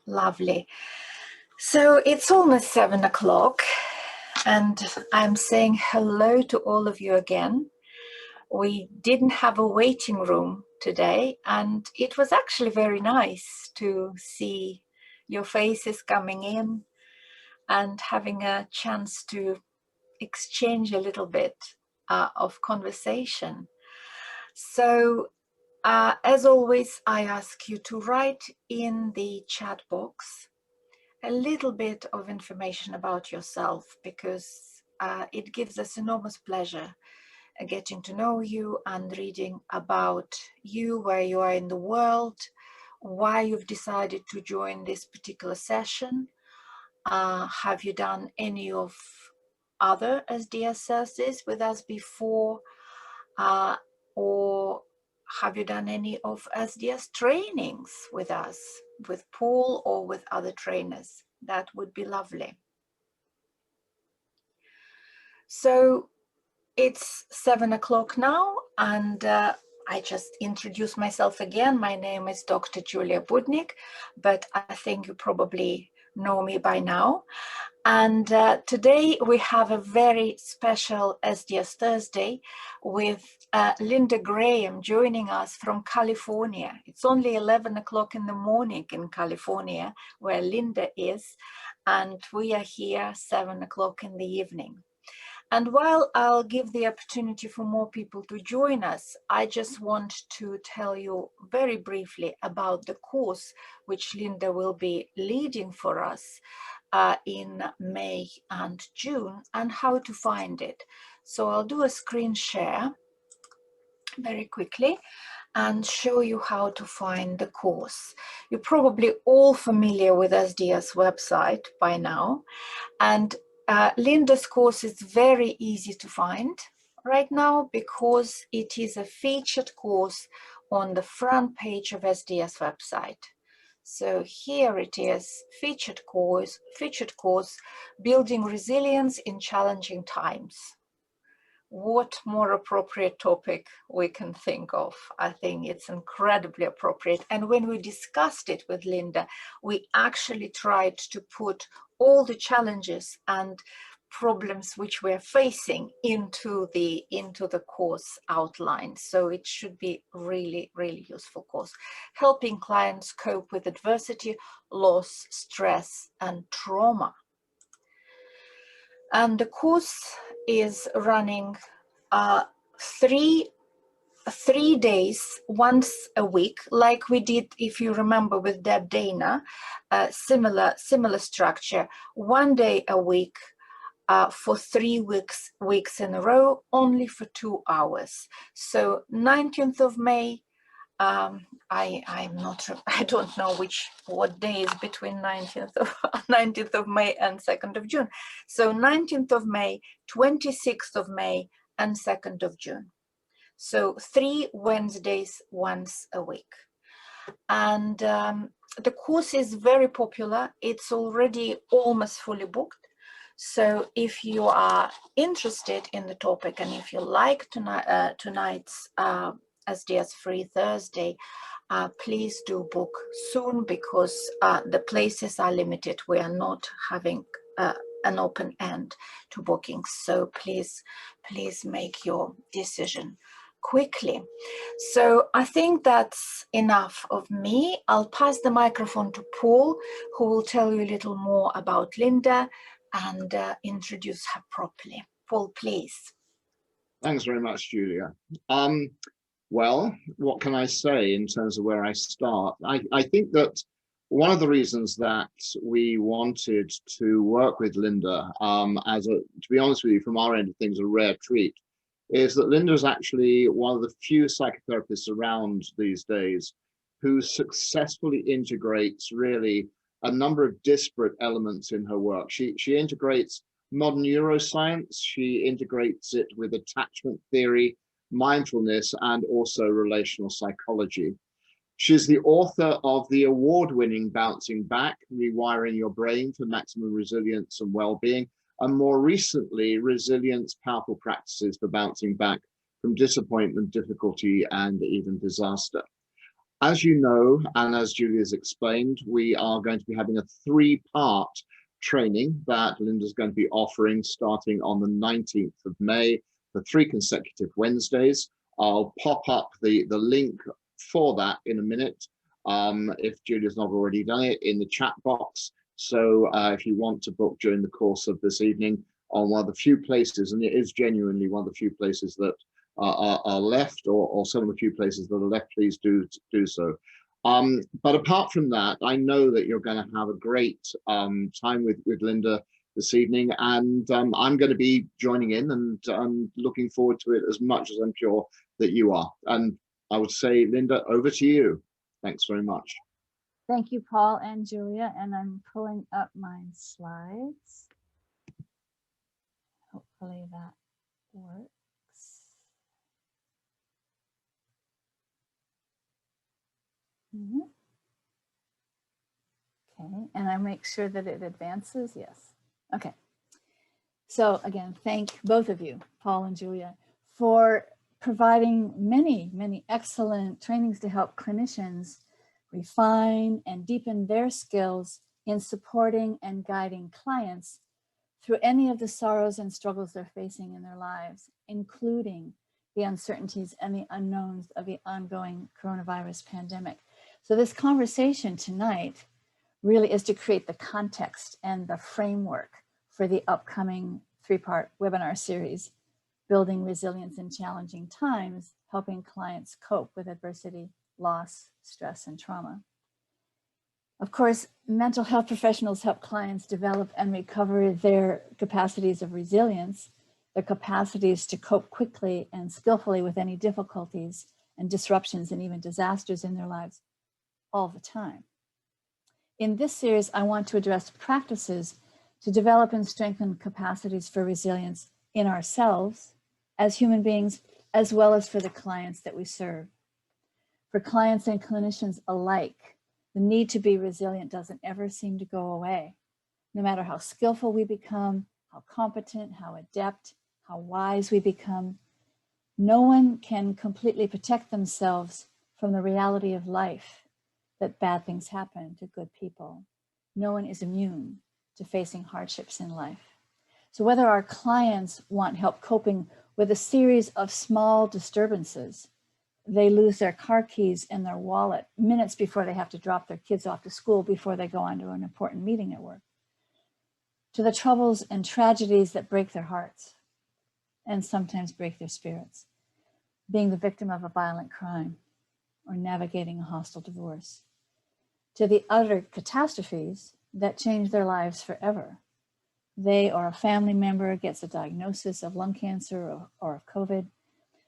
Lovely. So it's almost 7 o'clock, and I'm saying hello to all of you again. We didn't have a waiting room today, and it was actually very nice to see your faces coming in and having a chance to exchange a little bit of conversation. So as always, I ask you to write in the chat box a little bit of information about yourself, because it gives us enormous pleasure getting to know you and reading about you, where you are in the world, why you've decided to join this particular session. Have you done any of other SDSSs with us before, or have you done any of SDS trainings with us, with Paul or with other trainers? That would be lovely. So it's 7 o'clock now, and I just introduced myself again. My name is Dr. Julia Budnik, but I think you probably know me by now. And today we have a very special SDS Thursday with Linda Graham joining us from California. It's only 11 o'clock in the morning in California, where Linda is, and we are here 7 o'clock in the evening. And while I'll give the opportunity for more people to join us, I just want to tell you very briefly about the course which Linda will be leading for us in May and June, and how to find it. So I'll do a screen share very quickly and show you how to find the course. You're probably all familiar with SDS website by now, and Linda's course is very easy to find right now because it is a featured course on the front page of SDS website. So here it is, featured course, Building Resilience in Challenging Times. What more appropriate topic we can think of? I think it's incredibly appropriate. And when we discussed it with Linda, we actually tried to put all the challenges and problems which we're facing into the course outline. So it should be really, really useful course, helping clients cope with adversity, loss, stress, and trauma. And the course is running three days, once a week, like we did, if you remember, with Deb Dana, similar structure, 1 day a week for 3 weeks in a row, only for 2 hours. So 19th of May, I don't know what day is between 19th of May and 2nd of June. So 19th of May, 26th of May, and 2nd of June. So 3 Wednesdays once a week. And the course is very popular. It's already almost fully booked. So if you are interested in the topic, and if you like tonight's SDS Free Thursday, please do book soon, because the places are limited. We are not having an open end to bookings. So please make your decision quickly. So I think that's enough of me. I'll pass the microphone to Paul, who will tell you a little more about Linda and introduce her properly. Paul, please. Thanks very much, Julia. Well, what can I say in terms of where I start? I think that one of the reasons that we wanted to work with Linda, to be honest with you, from our end of things, a rare treat, is that Linda is actually one of the few psychotherapists around these days who successfully integrates really a number of disparate elements in her work. She integrates modern neuroscience, she integrates it with attachment theory, mindfulness, and also relational psychology. She's the author of the award-winning Bouncing Back, Rewiring Your Brain for Maximum Resilience and Wellbeing, and more recently, Resilience, Powerful Practices for Bouncing Back from Disappointment, Difficulty, and even Disaster. As you know, and as Julia's explained, we are going to be having a 3-part training that Linda's going to be offering starting on the 19th of May for 3 consecutive Wednesdays. I'll pop up the link for that in a minute, if Julia's not already done it, in the chat box. So if you want to book during the course of this evening on one of the few places, and it is genuinely one of the few places that are left, or some of the few places that are left, please do so. But apart from that, I know that you're going to have a great time with Linda this evening, and I'm going to be joining in and looking forward to it as much as I'm sure that you are. And I would say, Linda, over to you. Thanks very much. Thank you, Paul and Julia, and I'm pulling up my slides. Hopefully that works. Okay, and I make sure that it advances. Yes. Okay. So again, thank both of you, Paul and Julia, for providing many, many excellent trainings to help clinicians refine and deepen their skills in supporting and guiding clients through any of the sorrows and struggles they're facing in their lives, including the uncertainties and the unknowns of the ongoing coronavirus pandemic. So this conversation tonight really is to create the context and the framework for the upcoming 3-part webinar series, Building Resilience in Challenging Times, helping clients cope with adversity, loss, stress, and trauma. Of course, mental health professionals help clients develop and recover their capacities of resilience, their capacities to cope quickly and skillfully with any difficulties and disruptions and even disasters in their lives all the time. In this series, I want to address practices to develop and strengthen capacities for resilience in ourselves as human beings, as well as for the clients that we serve. For clients and clinicians alike, the need to be resilient doesn't ever seem to go away. No matter how skillful we become, how competent, how adept, how wise we become, no one can completely protect themselves from the reality of life, that bad things happen to good people. No one is immune to facing hardships in life. So whether our clients want help coping with a series of small disturbances, they lose their car keys and their wallet minutes before they have to drop their kids off to school before they go on to an important meeting at work, to the troubles and tragedies that break their hearts and sometimes break their spirits, being the victim of a violent crime or navigating a hostile divorce, to the utter catastrophes that change their lives forever. They or a family member gets a diagnosis of lung cancer or of COVID.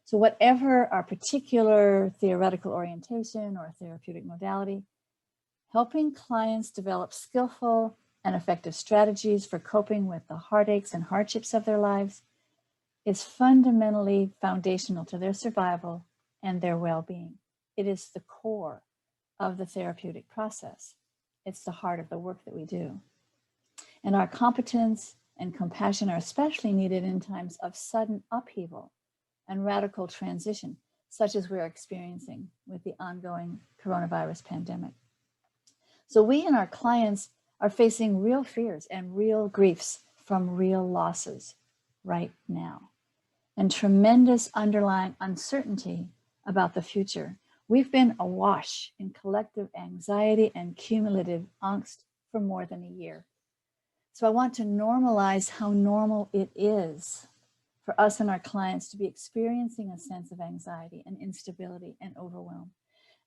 So whatever our particular theoretical orientation or therapeutic modality, helping clients develop skillful and effective strategies for coping with the heartaches and hardships of their lives is fundamentally foundational to their survival and their well-being. It is the core of the therapeutic process. It's the heart of the work that we do. And our competence and compassion are especially needed in times of sudden upheaval and radical transition, such as we're experiencing with the ongoing coronavirus pandemic. So we and our clients are facing real fears and real griefs from real losses right now, and tremendous underlying uncertainty about the future. We've been awash in collective anxiety and cumulative angst for more than a year. So I want to normalize how normal it is for us and our clients to be experiencing a sense of anxiety and instability and overwhelm,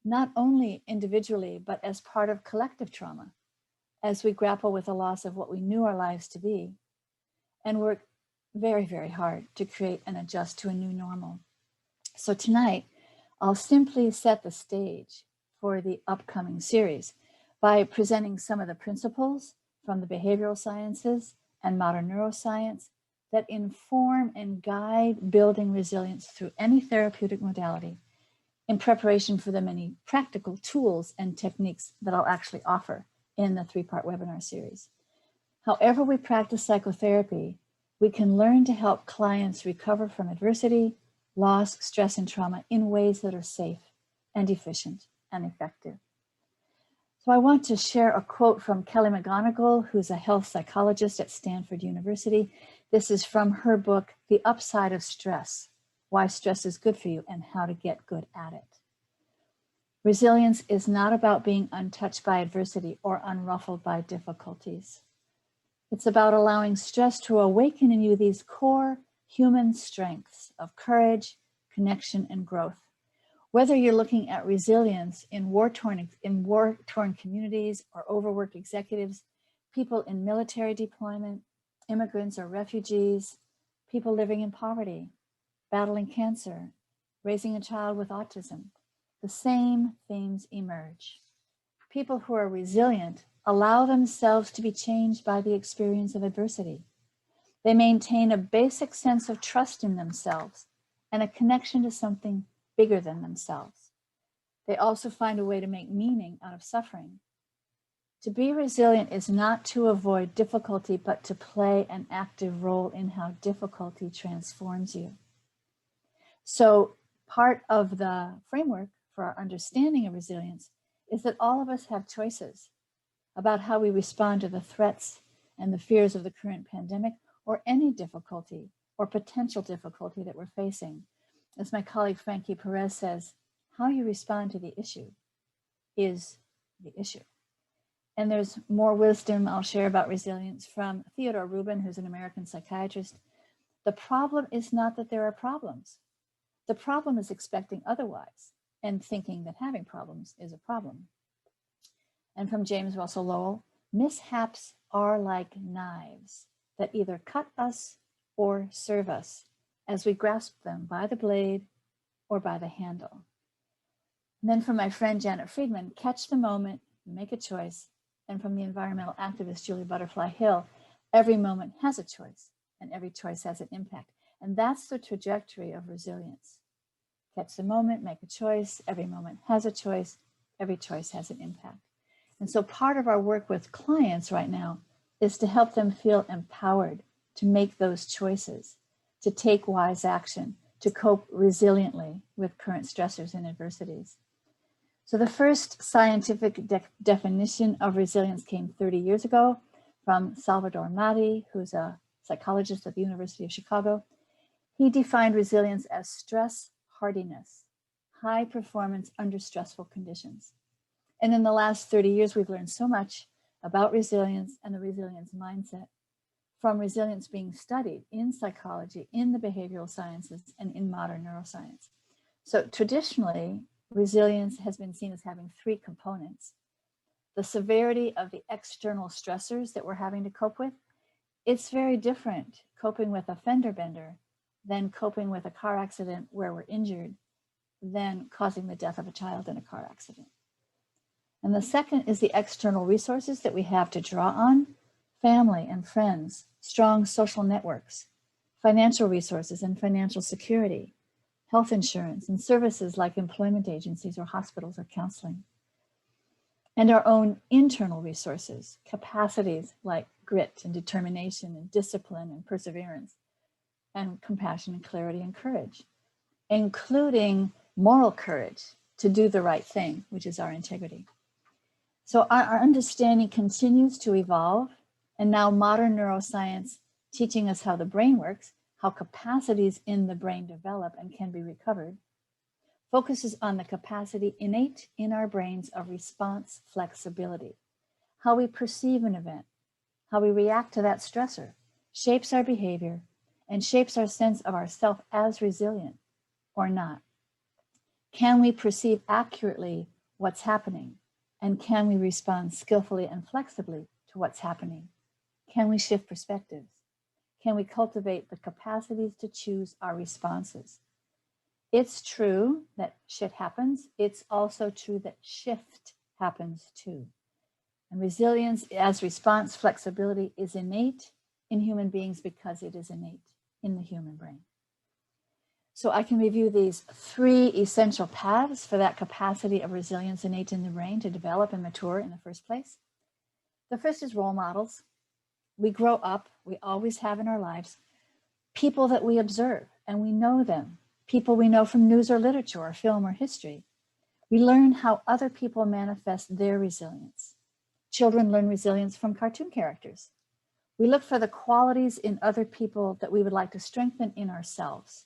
not only individually, but as part of collective trauma, as we grapple with the loss of what we knew our lives to be, and work very, very hard to create and adjust to a new normal. So tonight, I'll simply set the stage for the upcoming series by presenting some of the principles from the behavioral sciences and modern neuroscience that inform and guide building resilience through any therapeutic modality in preparation for the many practical tools and techniques that I'll actually offer in the 3-part webinar series. However we practice psychotherapy, we can learn to help clients recover from adversity, loss, stress, and trauma in ways that are safe and efficient and effective. So I want to share a quote from Kelly McGonigal, who's a health psychologist at Stanford University. This is from her book, The Upside of Stress: Why Stress is Good for You and How to Get Good at It. Resilience is not about being untouched by adversity or unruffled by difficulties. It's about allowing stress to awaken in you these core human strengths of courage, connection, and growth. Whether you're looking at resilience in war-torn communities or overworked executives, people in military deployment, immigrants or refugees, people living in poverty, battling cancer, raising a child with autism, the same themes emerge. People who are resilient allow themselves to be changed by the experience of adversity. They maintain a basic sense of trust in themselves and a connection to something bigger than themselves. They also find a way to make meaning out of suffering. To be resilient is not to avoid difficulty, but to play an active role in how difficulty transforms you. So part of the framework for our understanding of resilience is that all of us have choices about how we respond to the threats and the fears of the current pandemic or any difficulty or potential difficulty that we're facing. As my colleague Frankie Perez says, how you respond to the issue is the issue. And there's more wisdom I'll share about resilience from Theodore Rubin, who's an American psychiatrist. The problem is not that there are problems. The problem is expecting otherwise and thinking that having problems is a problem. And from James Russell Lowell, mishaps are like knives that either cut us or serve us as we grasp them by the blade or by the handle. And then from my friend Janet Friedman, catch the moment, make a choice. And from the environmental activist Julie Butterfly Hill, every moment has a choice and every choice has an impact. And that's the trajectory of resilience. Catch the moment, make a choice, every moment has a choice, every choice has an impact. And so part of our work with clients right now is to help them feel empowered to make those choices, to take wise action, to cope resiliently with current stressors and adversities. So the first scientific definition of resilience came 30 years ago from Salvador Mati, who's a psychologist at the University of Chicago. He defined resilience as stress hardiness, high performance under stressful conditions. And in the last 30 years, we've learned so much about resilience and the resilience mindset, from resilience being studied in psychology, in the behavioral sciences, and in modern neuroscience. So traditionally, resilience has been seen as having three components. The severity of the external stressors that we're having to cope with, it's very different coping with a fender bender than coping with a car accident where we're injured than causing the death of a child in a car accident. And the second is the external resources that we have to draw on: family and friends, strong social networks, financial resources and financial security, health insurance, and services like employment agencies or hospitals or counseling. And our own internal resources, capacities like grit and determination and discipline and perseverance, and compassion and clarity and courage, including moral courage to do the right thing, which is our integrity. So our understanding continues to evolve, and now modern neuroscience teaching us how the brain works, how capacities in the brain develop and can be recovered, focuses on the capacity innate in our brains of response flexibility. How we perceive an event, how we react to that stressor, shapes our behavior and shapes our sense of ourself as resilient or not. Can we perceive accurately what's happening? And can we respond skillfully and flexibly to what's happening? Can we shift perspectives? Can we cultivate the capacities to choose our responses? It's true that shit happens. It's also true that shift happens too. And resilience as response flexibility is innate in human beings because it is innate in the human brain. So I can review these three essential paths for that capacity of resilience innate in the brain to develop and mature in the first place. The first is role models. We grow up, we always have in our lives, people that we observe and we know them, people we know from news or literature or film or history. We learn how other people manifest their resilience. Children learn resilience from cartoon characters. We look for the qualities in other people that we would like to strengthen in ourselves.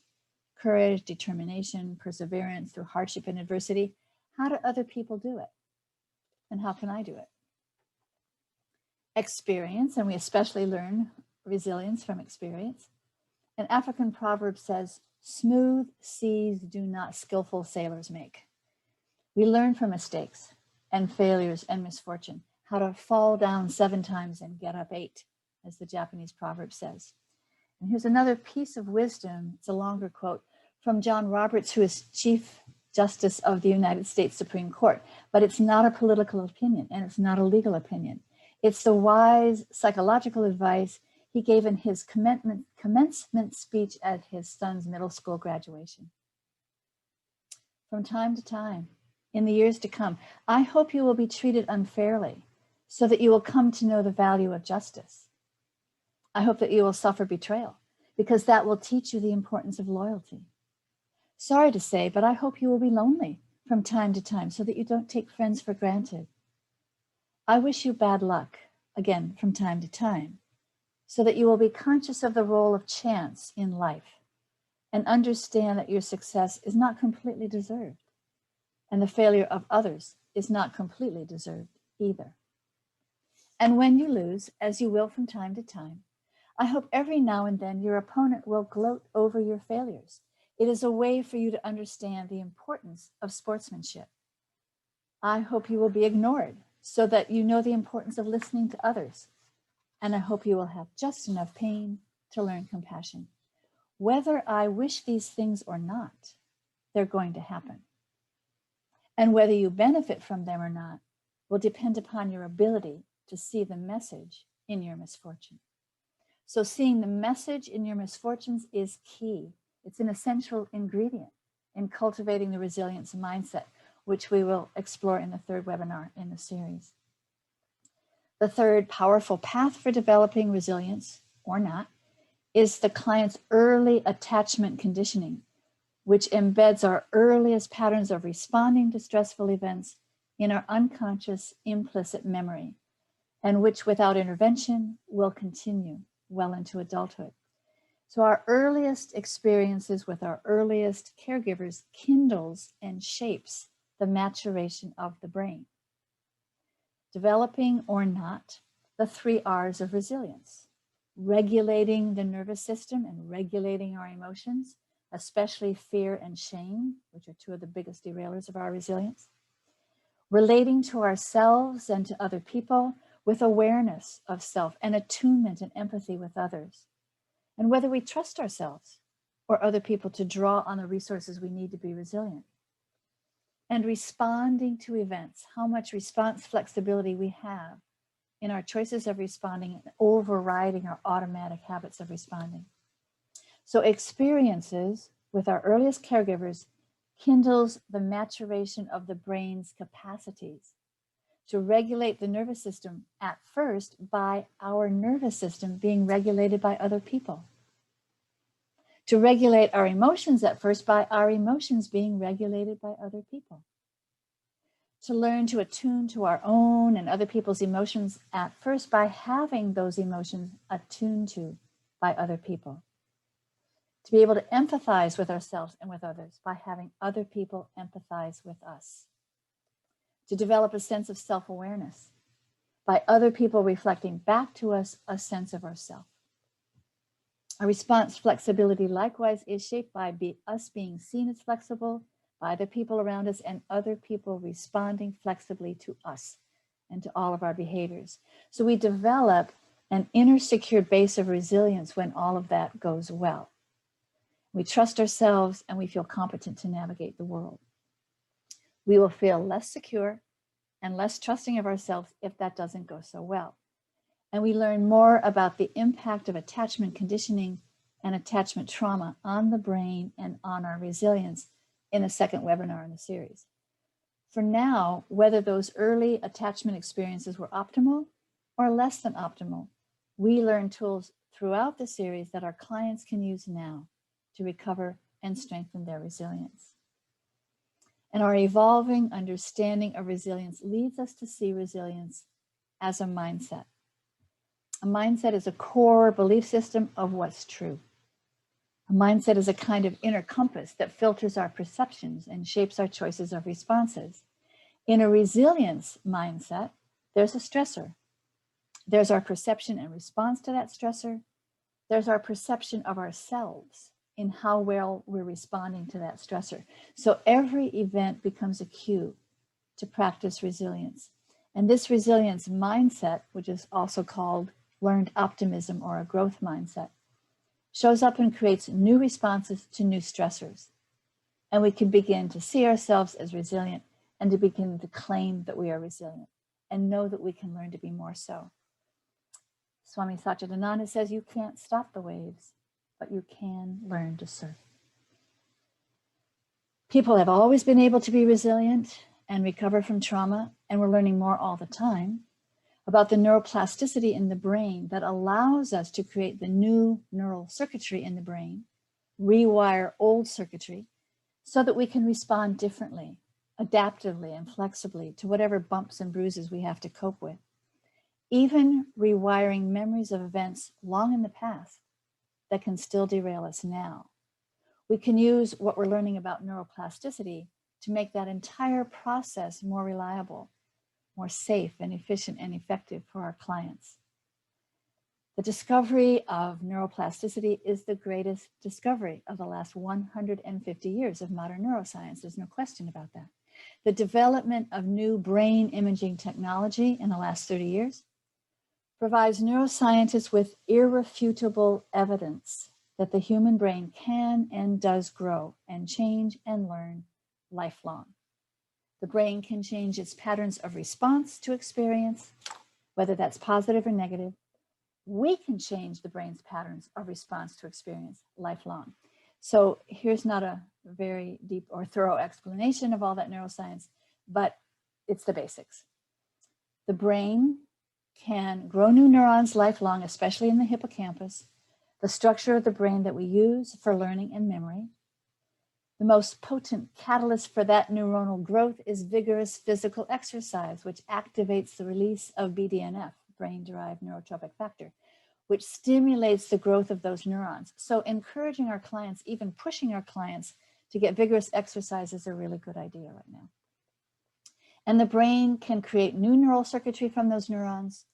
Courage, determination, perseverance through hardship and adversity. How do other people do it? And how can I do it? Experience, and we especially learn resilience from experience. An African proverb says, "Smooth seas do not skillful sailors make." We learn from mistakes and failures and misfortune, how to fall down 7 times and get up 8, as the Japanese proverb says. And here's another piece of wisdom. It's a longer quote from John Roberts, who is Chief Justice of the United States Supreme Court. But it's not a political opinion, and it's not a legal opinion. It's the wise psychological advice he gave in his commencement speech at his son's middle school graduation. From time to time, in the years to come, I hope you will be treated unfairly so that you will come to know the value of justice. I hope that you will suffer betrayal because that will teach you the importance of loyalty. Sorry to say, but I hope you will be lonely from time to time so that you don't take friends for granted. I wish you bad luck, again, from time to time, so that you will be conscious of the role of chance in life and understand that your success is not completely deserved and the failure of others is not completely deserved either. And when you lose, as you will from time to time, I hope every now and then your opponent will gloat over your failures. It is a way for you to understand the importance of sportsmanship. I hope you will be ignored so that you know the importance of listening to others. And I hope you will have just enough pain to learn compassion. Whether I wish these things or not, they're going to happen. And whether you benefit from them or not will depend upon your ability to see the message in your misfortune. So seeing the message in your misfortunes is key. It's an essential ingredient in cultivating the resilience mindset, which we will explore in the 3rd webinar in the series. The 3rd powerful path for developing resilience, or not, is the client's early attachment conditioning, which embeds our earliest patterns of responding to stressful events in our unconscious implicit memory, and which without intervention will continue well into adulthood. So our earliest experiences with our earliest caregivers kindles and shapes the maturation of the brain. Developing or not, the 3 R's of resilience: regulating the nervous system and regulating our emotions, especially fear and shame, which are 2 of the biggest derailers of our resilience. Relating to ourselves and to other people with awareness of self and attunement and empathy with others. And whether we trust ourselves or other people to draw on the resources we need to be resilient. And responding to events, how much response flexibility we have in our choices of responding and overriding our automatic habits of responding. So experiences with our earliest caregivers kindles the maturation of the brain's capacities to regulate the nervous system at first by our nervous system being regulated by other people. To regulate our emotions at first by our emotions being regulated by other people. To learn to attune to our own and other people's emotions at first by having those emotions attuned to by other people. To be able to empathize with ourselves and with others by having other people empathize with us. To develop a sense of self-awareness by other people reflecting back to us a sense of ourself. Our response flexibility likewise is shaped by us being seen as flexible by the people around us and other people responding flexibly to us and to all of our behaviors. So we develop an inner secure base of resilience when all of that goes well. We trust ourselves and we feel competent to navigate the world. We will feel less secure and less trusting of ourselves if that doesn't go so well. And we learn more about the impact of attachment conditioning and attachment trauma on the brain and on our resilience in the 2nd webinar in the series. For now, whether those early attachment experiences were optimal or less than optimal, we learn tools throughout the series that our clients can use now to recover and strengthen their resilience. And our evolving understanding of resilience leads us to see resilience as a mindset. A mindset is a core belief system of what's true. A mindset is a kind of inner compass that filters our perceptions and shapes our choices of responses. In a resilience mindset, there's a stressor. There's our perception and response to that stressor. There's our perception of ourselves in how well we're responding to that stressor. So every event becomes a cue to practice resilience. And this resilience mindset, which is also called learned optimism or a growth mindset, shows up and creates new responses to new stressors. And we can begin to see ourselves as resilient and to begin to claim that we are resilient and know that we can learn to be more so. Swami Satchidananda says you can't stop the waves, but you can learn to surf. People have always been able to be resilient and recover from trauma, and we're learning more all the time about the neuroplasticity in the brain that allows us to create the new neural circuitry in the brain, rewire old circuitry, so that we can respond differently, adaptively and flexibly to whatever bumps and bruises we have to cope with. Even rewiring memories of events long in the past that can still derail us now. We can use what we're learning about neuroplasticity to make that entire process more reliable, more safe and efficient and effective for our clients. The discovery of neuroplasticity is the greatest discovery of the last 150 years of modern neuroscience. There's no question about that. The development of new brain imaging technology in the last 30 years provides neuroscientists with irrefutable evidence that the human brain can and does grow and change and learn lifelong. The brain can change its patterns of response to experience, whether that's positive or negative. We can change the brain's patterns of response to experience lifelong. So here's not a very deep or thorough explanation of all that neuroscience, but it's the basics. The brain can grow new neurons lifelong, especially in the hippocampus, the structure of the brain that we use for learning and memory. The most potent catalyst for that neuronal growth is vigorous physical exercise, which activates the release of BDNF, brain-derived neurotrophic factor, which stimulates the growth of those neurons. So encouraging our clients, even pushing our clients to get vigorous exercise is a really good idea right now. And the brain can create new neural circuitry from those neurons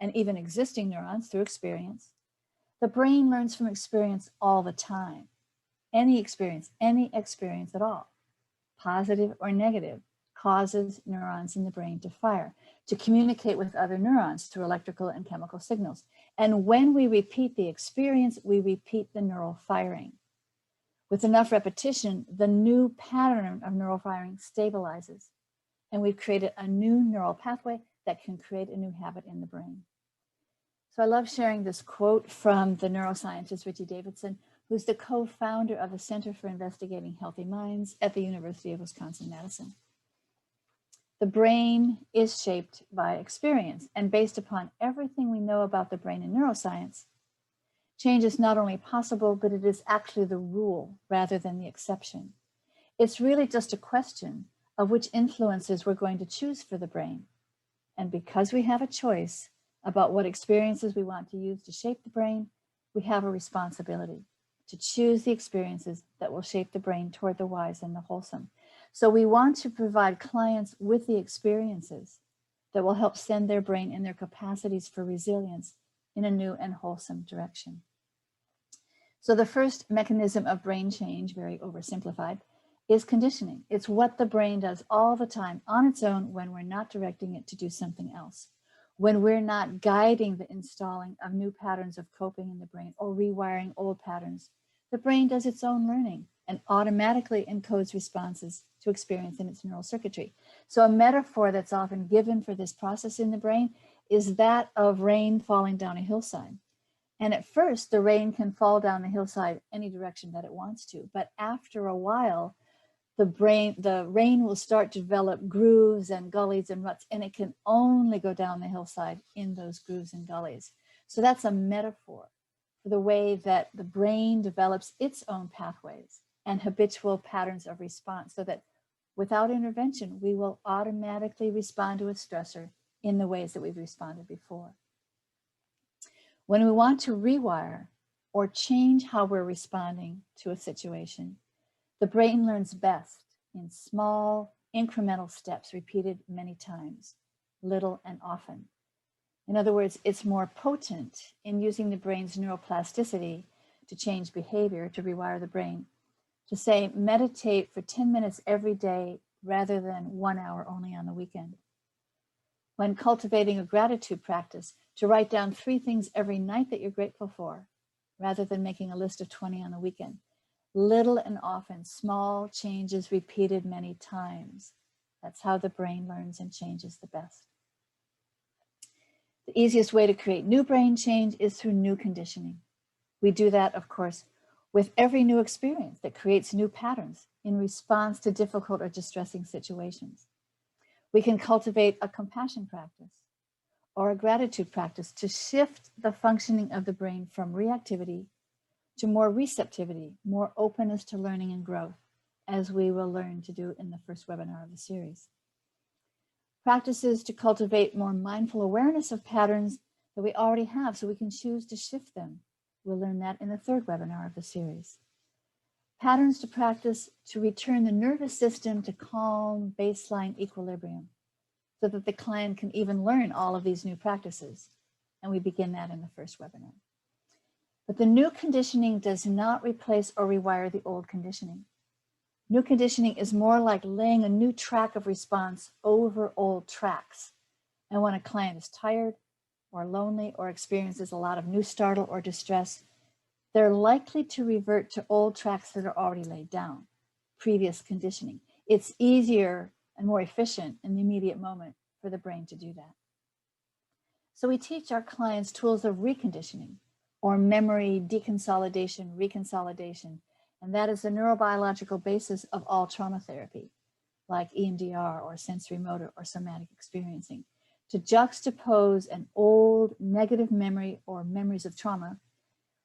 and even existing neurons through experience. The brain learns from experience all the time. Any experience at all, positive or negative, causes neurons in the brain to fire, to communicate with other neurons through electrical and chemical signals. And when we repeat the experience, we repeat the neural firing. With enough repetition, the new pattern of neural firing stabilizes, and we've created a new neural pathway that can create a new habit in the brain. So I love sharing this quote from the neuroscientist Richie Davidson, who's the co-founder of the Center for Investigating Healthy Minds at the University of Wisconsin-Madison. The brain is shaped by experience, and based upon everything we know about the brain in neuroscience, change is not only possible, but it is actually the rule rather than the exception. It's really just a question of which influences we're going to choose for the brain. And because we have a choice about what experiences we want to use to shape the brain, we have a responsibility to choose the experiences that will shape the brain toward the wise and the wholesome. So we want to provide clients with the experiences that will help send their brain and their capacities for resilience in a new and wholesome direction. So the first mechanism of brain change, very oversimplified, is conditioning. It's what the brain does all the time on its own when we're not directing it to do something else, when we're not guiding the installing of new patterns of coping in the brain or rewiring old patterns. The brain does its own learning and automatically encodes responses to experience in its neural circuitry. So a metaphor that's often given for this process in the brain is that of rain falling down a hillside. And at first, the rain can fall down the hillside any direction that it wants to, but after a while, the rain will start to develop grooves and gullies and ruts, and it can only go down the hillside in those grooves and gullies. So that's a metaphor for the way that the brain develops its own pathways and habitual patterns of response, so that without intervention, we will automatically respond to a stressor in the ways that we've responded before. When we want to rewire or change how we're responding to a situation, the brain learns best in small, incremental steps repeated many times, little and often. In other words, it's more potent in using the brain's neuroplasticity to change behavior, to rewire the brain, to say, meditate for 10 minutes every day rather than 1 hour only on the weekend. When cultivating a gratitude practice, to write down 3 things every night that you're grateful for, rather than making a list of 20 on the weekend. Little and often, small changes repeated many times. That's how the brain learns and changes the best. The easiest way to create new brain change is through new conditioning. We do that, of course, with every new experience that creates new patterns in response to difficult or distressing situations. We can cultivate a compassion practice or a gratitude practice to shift the functioning of the brain from reactivity to more receptivity, more openness to learning and growth, as we will learn to do in the first webinar of the series. Practices to cultivate more mindful awareness of patterns that we already have so we can choose to shift them. We'll learn that in the third webinar of the series. Patterns to practice to return the nervous system to calm baseline equilibrium so that the client can even learn all of these new practices. And we begin that in the first webinar. But the new conditioning does not replace or rewire the old conditioning. New conditioning is more like laying a new track of response over old tracks. And when a client is tired or lonely or experiences a lot of new startle or distress, they're likely to revert to old tracks that are already laid down, previous conditioning. It's easier and more efficient in the immediate moment for the brain to do that. So we teach our clients tools of reconditioning or memory deconsolidation, reconsolidation, and that is the neurobiological basis of all trauma therapy, like EMDR or sensory motor or somatic experiencing, to juxtapose an old negative memory or memories of trauma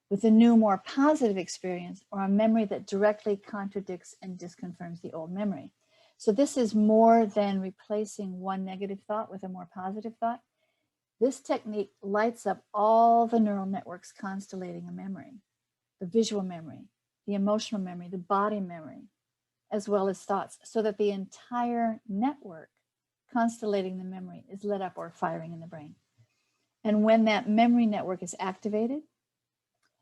with a new, more positive experience or a memory that directly contradicts and disconfirms the old memory. So this is more than replacing one negative thought with a more positive thought. This technique lights up all the neural networks constellating a memory, the visual memory, the emotional memory, the body memory, as well as thoughts, so that the entire network constellating the memory is lit up or firing in the brain. And when that memory network is activated,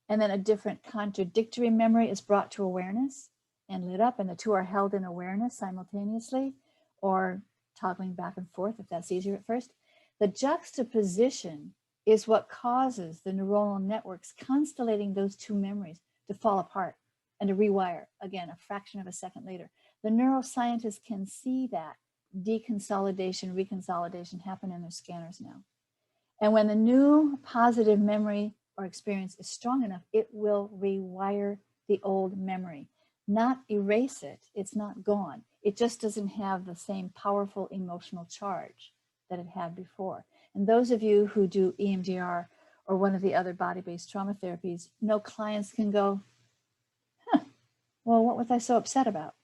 and then a different contradictory memory is brought to awareness and lit up, and the two are held in awareness simultaneously, or toggling back and forth if that's easier at first. The juxtaposition is what causes the neuronal networks constellating those two memories to fall apart and to rewire, again, a fraction of a second later. The neuroscientists can see that deconsolidation, reconsolidation happen in their scanners now. And when the new positive memory or experience is strong enough, it will rewire the old memory, not erase it. It's not gone. It just doesn't have the same powerful emotional charge that it had before. And those of you who do EMDR or one of the other body-based trauma therapies know clients can go, well, what was I so upset about?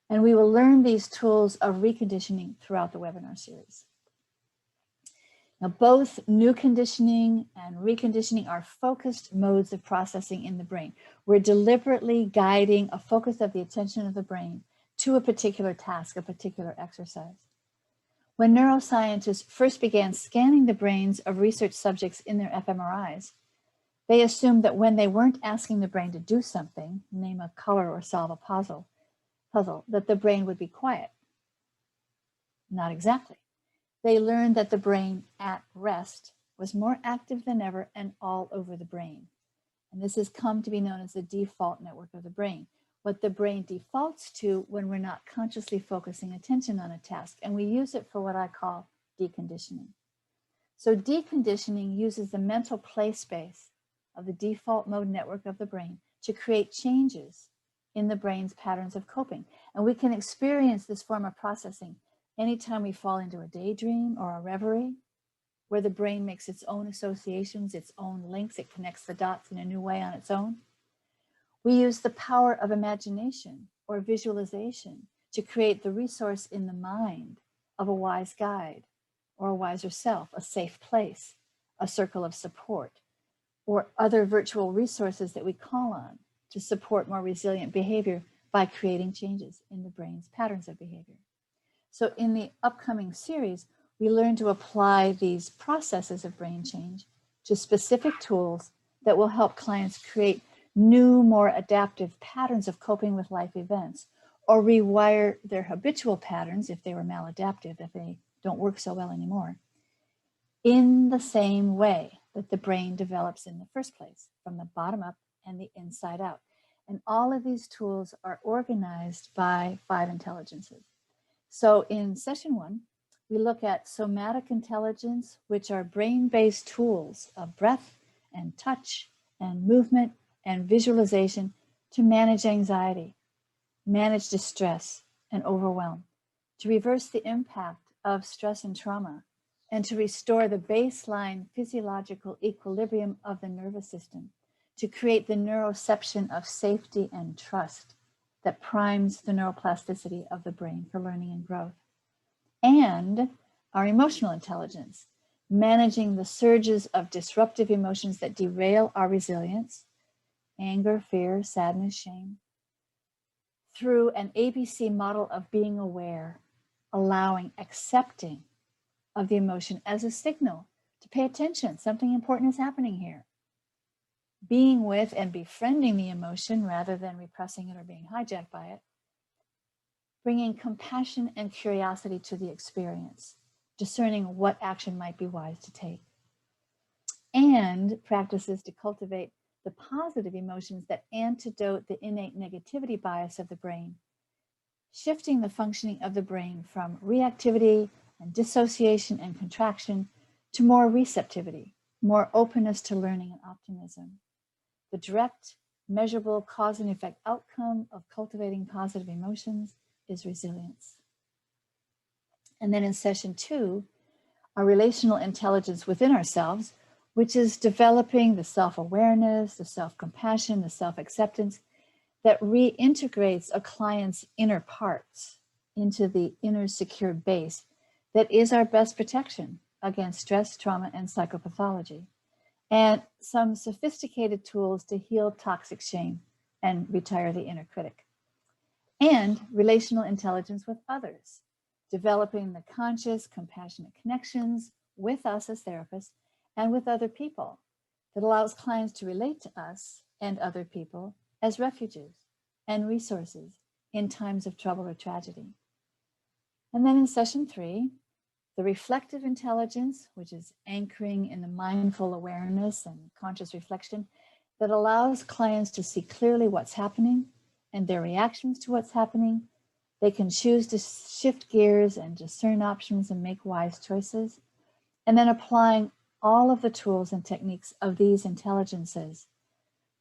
And we will learn these tools of reconditioning throughout the webinar series. Now, both new conditioning and reconditioning are focused modes of processing in the brain. We're deliberately guiding a focus of the attention of the brain to a particular task, a particular exercise. When neuroscientists first began scanning the brains of research subjects in their fMRIs, they assumed that when they weren't asking the brain to do something, name a color or solve a puzzle, that the brain would be quiet. Not exactly. They learned that the brain at rest was more active than ever and all over the brain. And this has come to be known as the default network of the brain, what the brain defaults to when we're not consciously focusing attention on a task. And we use it for what I call deconditioning. So deconditioning uses the mental play space of the default mode network of the brain to create changes in the brain's patterns of coping. And we can experience this form of processing anytime we fall into a daydream or a reverie, where the brain makes its own associations, its own links, it connects the dots in a new way on its own. We use the power of imagination or visualization to create the resource in the mind of a wise guide or a wiser self, a safe place, a circle of support, or other virtual resources that we call on to support more resilient behavior by creating changes in the brain's patterns of behavior. So in the upcoming series, we learn to apply these processes of brain change to specific tools that will help clients create new, more adaptive patterns of coping with life events, or rewire their habitual patterns if they were maladaptive, if they don't work so well anymore, in the same way that the brain develops in the first place, from the bottom up and the inside out. And all of these tools are organized by 5 intelligences. So in session 1, we look at somatic intelligence, which are brain-based tools of breath and touch and movement and visualization to manage anxiety, manage distress and overwhelm, to reverse the impact of stress and trauma, and to restore the baseline physiological equilibrium of the nervous system, to create the neuroception of safety and trust that primes the neuroplasticity of the brain for learning and growth. And our emotional intelligence, managing the surges of disruptive emotions that derail our resilience, anger, fear, sadness, shame, through an ABC model of being aware, allowing, accepting of the emotion as a signal to pay attention. Something important is happening here. Being with and befriending the emotion rather than repressing it or being hijacked by it. Bringing compassion and curiosity to the experience, discerning what action might be wise to take. And practices to cultivate the positive emotions that antidote the innate negativity bias of the brain, shifting the functioning of the brain from reactivity and dissociation and contraction to more receptivity, more openness to learning and optimism. The direct, measurable cause and effect outcome of cultivating positive emotions is resilience. And then in session 2, our relational intelligence within ourselves, which is developing the self-awareness, the self-compassion, the self-acceptance that reintegrates a client's inner parts into the inner secure base that is our best protection against stress, trauma, and psychopathology, and some sophisticated tools to heal toxic shame and retire the inner critic. And relational intelligence with others, developing the conscious, compassionate connections with us as therapists and with other people that allows clients to relate to us and other people as refuges and resources in times of trouble or tragedy. And then in session 3, the reflective intelligence, which is anchoring in the mindful awareness and conscious reflection that allows clients to see clearly what's happening and their reactions to what's happening. They can choose to shift gears and discern options and make wise choices. And then applying all of the tools and techniques of these intelligences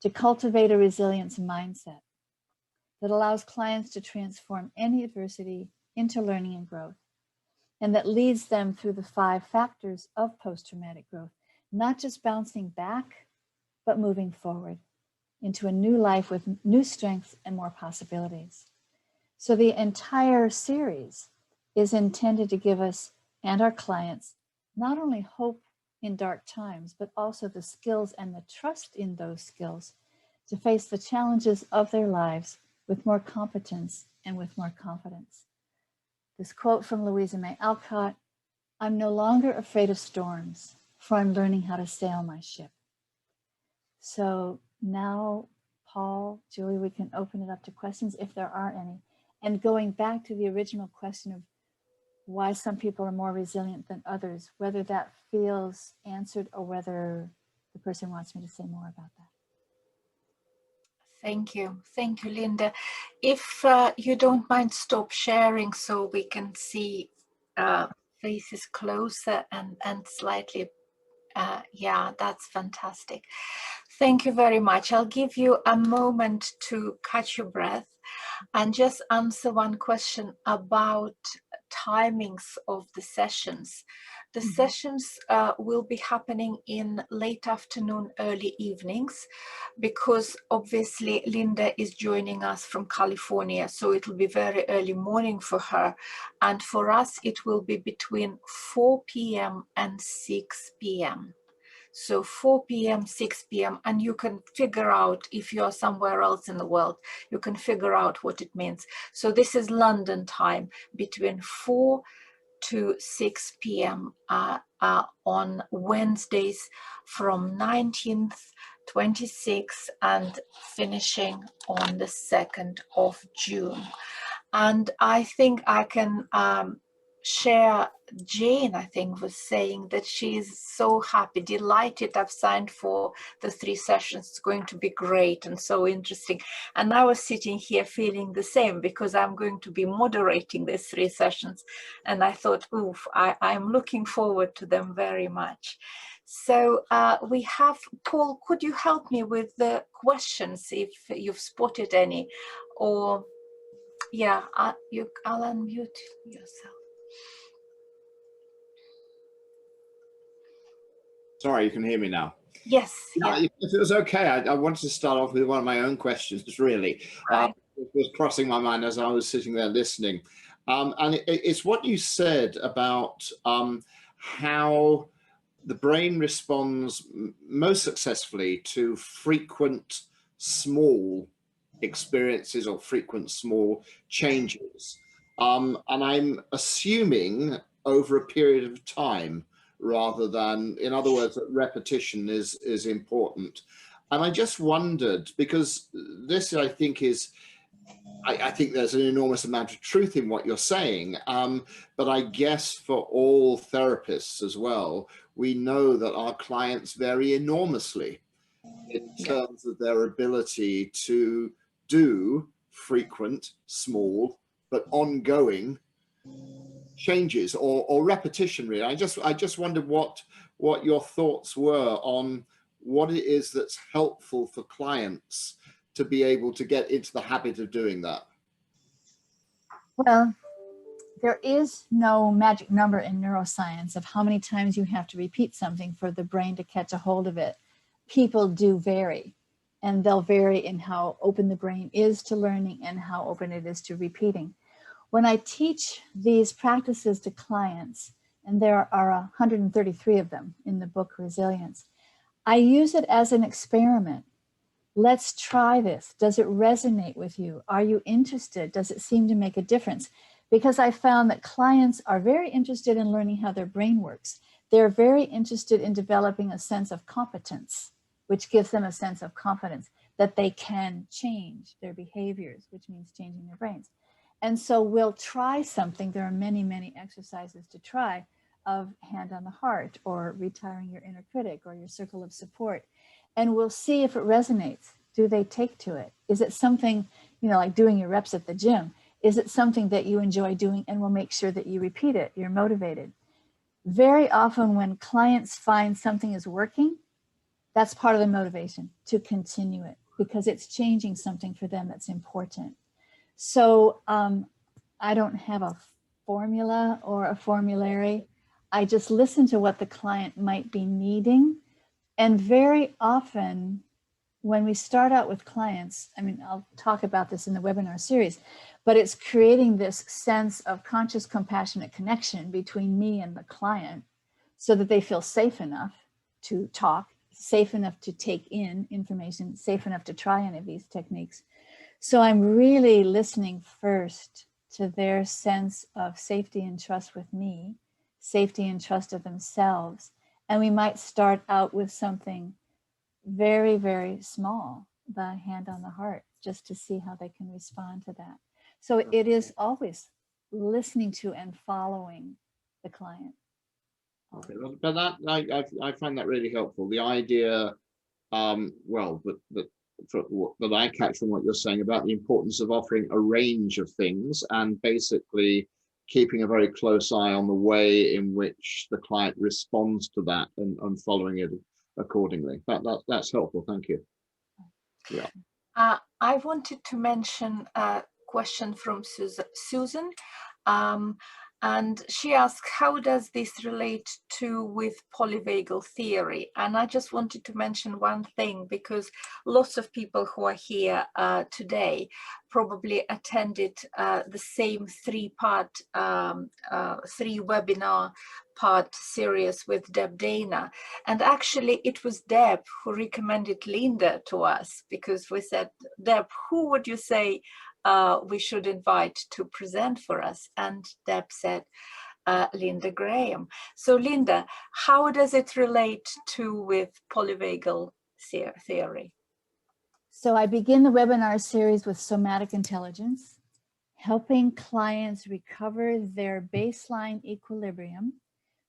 to cultivate a resilience mindset that allows clients to transform any adversity into learning and growth, and that leads them through the 5 factors of post-traumatic growth, not just bouncing back, but moving forward into a new life with new strengths and more possibilities. So the entire series is intended to give us and our clients not only hope in dark times, but also the skills and the trust in those skills to face the challenges of their lives with more competence and with more confidence. This quote from Louisa May Alcott, "I'm no longer afraid of storms, for I'm learning how to sail my ship." So now, Paul, Julie, we can open it up to questions if there are any. And going back to the original question of why some people are more resilient than others, whether that feels answered or whether the person wants me to say more about that. Thank you, Linda. If you don't mind, stop sharing so we can see faces closer and slightly. Yeah, that's fantastic. Thank you very much. I'll give you a moment to catch your breath and just answer one question about timings of the sessions. The sessions will be happening in late afternoon, early evenings, because obviously Linda is joining us from California, so it will be very early morning for her. And for us, it will be between 4 p.m. and 6 p.m. So 4 p.m., 6 p.m., and you can figure out, if you're somewhere else in the world, you can figure out what it means. So this is London time, between 4 to 6 p.m. On Wednesdays from 19th, 26th, and finishing on the 2nd of June. And I think I can share, Jane, I think, was saying that she's so happy, delighted I've signed for the 3 sessions. It's going to be great and so interesting. And I was sitting here feeling the same, because I'm going to be moderating these 3 sessions. And I thought, oof, I'm looking forward to them very much. So we have, Paul, could you help me with the questions if you've spotted any? Or, yeah, I'll unmute yourself. Sorry, you can hear me now. Yes. Yeah. If it was okay, I wanted to start off with one of my own questions, really. Right. It was crossing my mind as I was sitting there listening. And it's what you said about how the brain responds most successfully to frequent small experiences or frequent small changes. And I'm assuming over a period of time, rather than, in other words, that repetition is important. And I just wondered, because this, I think, is, I think there's an enormous amount of truth in what you're saying, but I guess for all therapists as well, we know that our clients vary enormously in terms of their ability to do frequent, small, but ongoing changes or repetition, really. I just wondered what your thoughts were on what it is that's helpful for clients to be able to get into the habit of doing that. Well, there is no magic number in neuroscience of how many times you have to repeat something for the brain to catch a hold of it. People do vary, and they'll vary in how open the brain is to learning and how open it is to repeating. When I teach these practices to clients, and there are 133 of them in the book Resilience, I use it as an experiment. Let's try this. Does it resonate with you? Are you interested? Does it seem to make a difference? Because I found that clients are very interested in learning how their brain works. They're very interested in developing a sense of competence, which gives them a sense of confidence that they can change their behaviors, which means changing their brains. And so we'll try something. There are many, many exercises to try, of hand on the heart, or retiring your inner critic, or your circle of support. And we'll see if it resonates. Do they take to it? Is it something, like doing your reps at the gym? Is it something that you enjoy doing, and we'll make sure that you repeat it, you're motivated? Very often when clients find something is working, that's part of the motivation to continue it, because it's changing something for them that's important. So I don't have a formula or a formulary. I just listen to what the client might be needing. And very often when we start out with clients, I'll talk about this in the webinar series, but it's creating this sense of conscious, compassionate connection between me and the client, so that they feel safe enough to talk, safe enough to take in information, safe enough to try any of these techniques. So I'm really listening first to their sense of safety and trust with me, safety and trust of themselves. And we might start out with something very, very small, the hand on the heart, just to see how they can respond to that. So it is always listening to and following the client. Okay, but that I find that really helpful. The idea, that I catch from what you're saying about the importance of offering a range of things, and basically keeping a very close eye on the way in which the client responds to that, and following it accordingly. That's helpful. Thank you. Yeah. I wanted to mention a question from Susan. And she asked, how does this relate to with polyvagal theory? And I just wanted to mention one thing, because lots of people who are here today probably attended the same three webinar part series with Deb Dana. And actually it was Deb who recommended Linda to us, because we said, Deb, who would you say we should invite to present for us? And Deb said, Linda Graham. So Linda, how does it relate to with polyvagal theory? So I begin the webinar series with somatic intelligence, helping clients recover their baseline equilibrium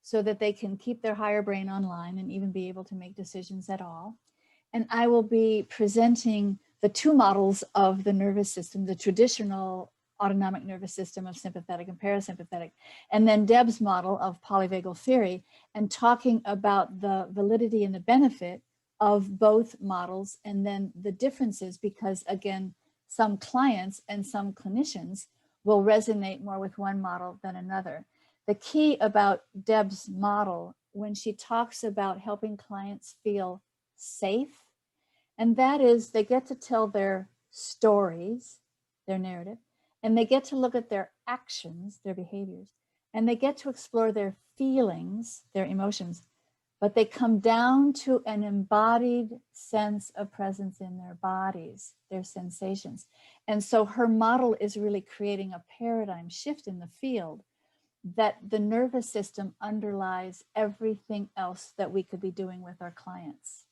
so that they can keep their higher brain online and even be able to make decisions at all. And I will be presenting the two models of the nervous system, the traditional autonomic nervous system of sympathetic and parasympathetic, and then Deb's model of polyvagal theory, and talking about the validity and the benefit of both models, and then the differences, because again, some clients and some clinicians will resonate more with one model than another. The key about Deb's model, when she talks about helping clients feel safe, and that is they get to tell their stories, their narrative, and they get to look at their actions, their behaviors, and they get to explore their feelings, their emotions, but they come down to an embodied sense of presence in their bodies, their sensations. And so her model is really creating a paradigm shift in the field, that the nervous system underlies everything else that we could be doing with our clients.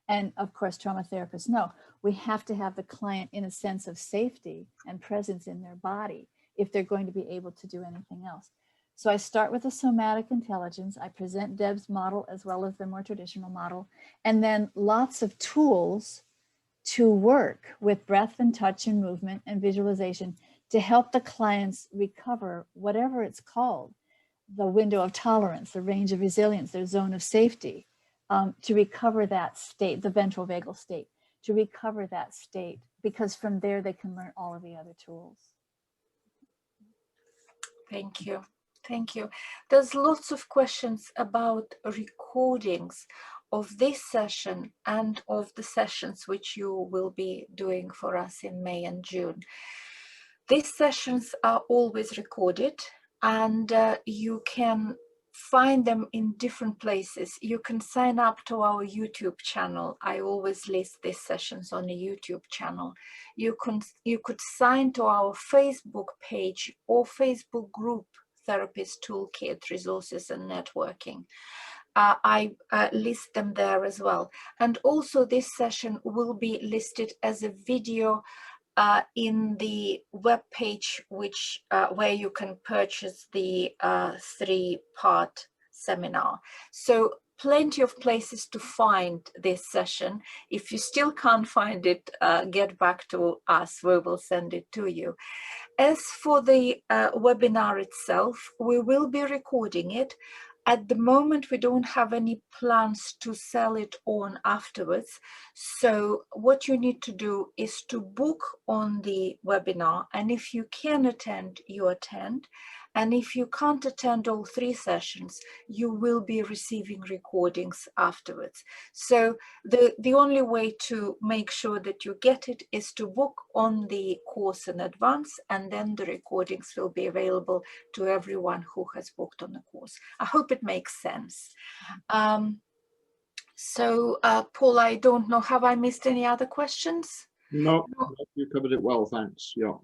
And of course, trauma therapists know we have to have the client in a sense of safety and presence in their body if they're going to be able to do anything else. So I start with the somatic intelligence. I present Deb's model as well as the more traditional model, and then lots of tools to work with breath and touch and movement and visualization to help the clients recover whatever it's called, the window of tolerance, the range of resilience, their zone of safety, to recover that state, the ventral vagal state, to recover that state, because from there they can learn all of the other tools. Thank you. Thank you. There's lots of questions about recordings of this session and of the sessions which you will be doing for us in May and June. These sessions are always recorded, and you can find them in different places. You can sign up to our YouTube channel. I always list these sessions on the YouTube channel. You could sign to our Facebook page or Facebook group, Therapist Toolkit, Resources and Networking. I list them there as well. And also this session will be listed as a video in the web page, which where you can purchase the 3-part seminar. So plenty of places to find this session. If you still can't find it, get back to us, we will send it to you. As for the webinar itself, we will be recording it. At the moment, we don't have any plans to sell it on afterwards. So what you need to do is to book on the webinar. And if you can attend, you attend. And if you can't attend all 3 sessions, you will be receiving recordings afterwards. So the only way to make sure that you get it is to book on the course in advance, and then the recordings will be available to everyone who has booked on the course. I hope it makes sense. Paul, I don't know, have I missed any other questions? No, you covered it well, thanks. Yeah.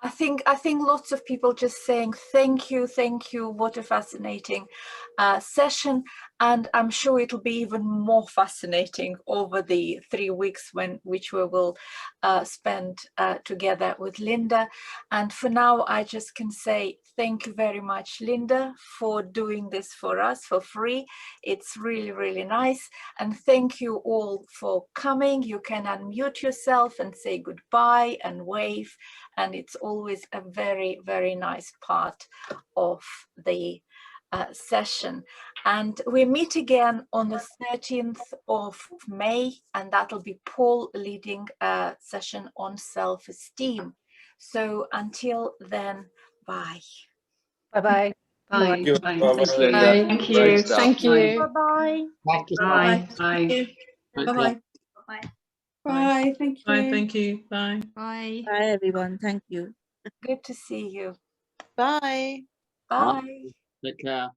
I think lots of people just saying thank you, what a fascinating session, and I'm sure it'll be even more fascinating over the 3 weeks which we will spend together with Linda. And for now, I just can say thank you very much, Linda, for doing this for us for free. It's really, really nice. And thank you all for coming. You can unmute yourself and say goodbye and wave. And it's always a very, very nice part of the session. And we meet again on the 13th of May, and that'll be Paul leading a session on self-esteem. So until then, bye. Bye-bye. Bye. you. Bye. Bye-bye. Thank you. Bye. Thank Great you. stuff. Thank you. Bye-bye. Bye. Bye. Thank Bye-bye. Bye. Thank you. Bye. Thank you. Bye. Bye. Bye, everyone. Thank you. Good to see you. Bye. Bye. Take care.